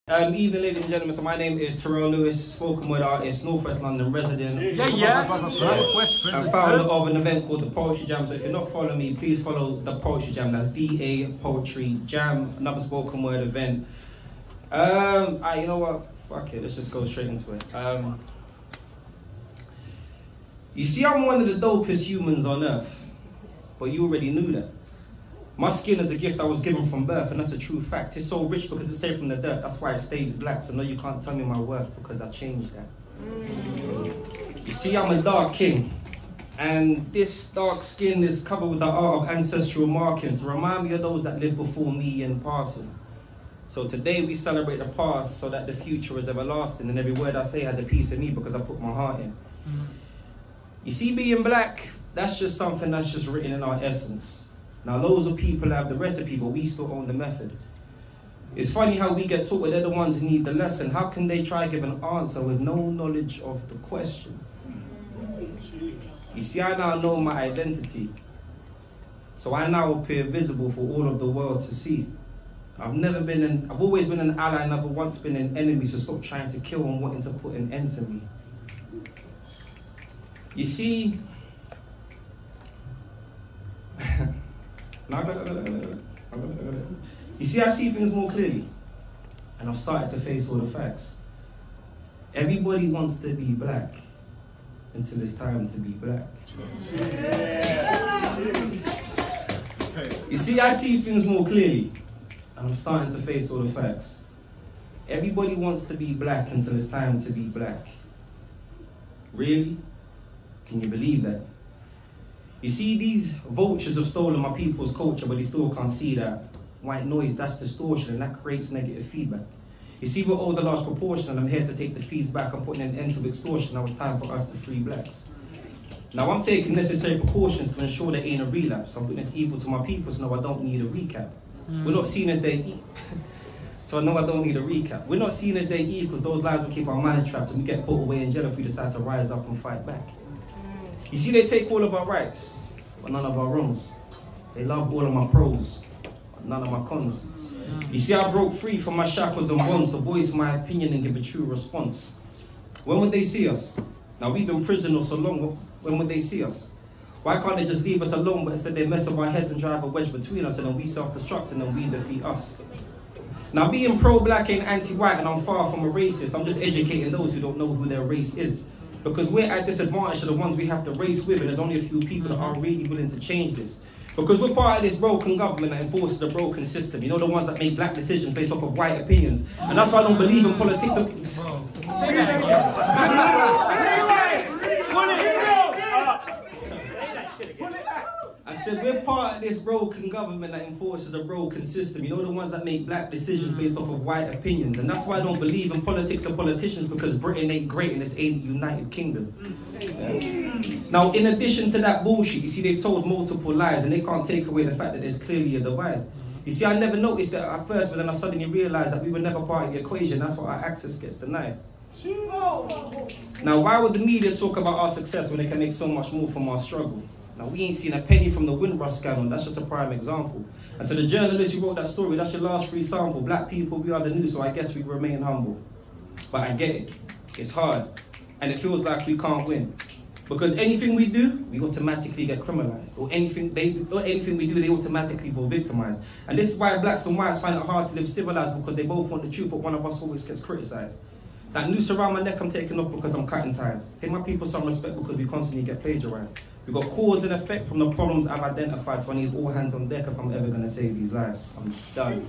Evening, ladies and gentlemen. So my name is Terrell Lewis, spoken word artist, Northwest London resident. I'm founder of an event called the Poetry Jam. So if you're not following me, please follow the Poetry Jam. That's DA Poetry Jam, another spoken word event. You know what? Fuck it. Let's just go straight into it. You see, I'm one of the dopest humans on earth, but you already knew that. My skin is a gift I was given from birth, and that's a true fact. It's so rich because it's saved from the dirt. That's why it stays black. So no, you can't tell me my worth because I changed that. You see, I'm a dark king, and this dark skin is covered with the art of ancestral markings to remind me of those that lived before me in passing. So today we celebrate the past so that the future is everlasting, and every word I say has a piece of me because I put my heart in. You see, being black, that's just something that's just written in our essence. Now, loads of people have the recipe, but we still own the method. It's funny how we get taught, but they're the ones who need the lesson. How can they try to give an answer with no knowledge of the question? You see, I now know my identity. So I now appear visible for all of the world to see. I've always been an ally, never once been an enemy, so stop trying to kill and wanting to put an end to me. You see, you see, I see things more clearly, and I've started to face all the facts. Everybody wants to be black until it's time to be black. You see, I see things more clearly, and I'm starting to face all the facts. Everybody wants to be black until it's time to be black. Really? Can you believe that? You see, these vultures have stolen my people's culture, but they still can't see that white noise, that's distortion, and that creates negative feedback. You see, we're all the large proportion, and I'm here to take the fees back and putting an end to extortion. Now it's time for us to free blacks. Now I'm taking necessary precautions to ensure there ain't a relapse. I'm putting this evil to my people, so no, I don't need a recap. We're not seen as their so I know I don't need a recap. We're not seen as their because those lies will keep our minds trapped, and we get put away in jail if we decide to rise up and fight back. You see, they take all of our rights, but none of our wrongs. They love all of my pros, but none of my cons. You see, I broke free from my shackles and bonds to voice my opinion and give a true response. When would they see us? Now we've been prisoner so long, when would they see us? Why can't they just leave us alone, but instead they mess up our heads and drive a wedge between us, and then we self-destruct and then we defeat us? Now being pro-black ain't anti-white, and I'm far from a racist. I'm just educating those who don't know who their race is. Because we're at disadvantage to the ones we have to race with, and there's only a few people that are really willing to change this. Because we're part of this broken government that enforces a broken system. You know, the ones that make black decisions based off of white opinions. And that's why I don't believe in politics. Say that again. I said we're part of this broken government that enforces a broken system. You know, the ones that make black decisions based off of white opinions. And that's why I don't believe in politics or politicians, because Britain ain't great and this ain't the United Kingdom. Now, in addition to that bullshit, you see, they've told multiple lies, and they can't take away the fact that there's clearly a divide. You see, I never noticed that at first, but then I suddenly realized that we were never part of the equation. That's why our access gets denied. Now, why would the media talk about our success when they can make so much more from our struggle? Now, we ain't seen a penny from the Windrush scandal. That's just a prime example. And to the journalist who wrote that story, that's your last free sample. Black people, we are the new, so I guess we remain humble. But I get it. It's hard. And it feels like we can't win. Because anything we do, we automatically get criminalized. Or anything we do, they automatically feel victimized. And this is why blacks and whites find it hard to live civilized, because they both want the truth, but one of us always gets criticized. That noose around my neck I'm taking off because I'm cutting ties. Pay my people some respect because we constantly get plagiarized. We've got cause and effect from the problems I've identified, so I need all hands on deck if I'm ever going to save these lives. I'm done.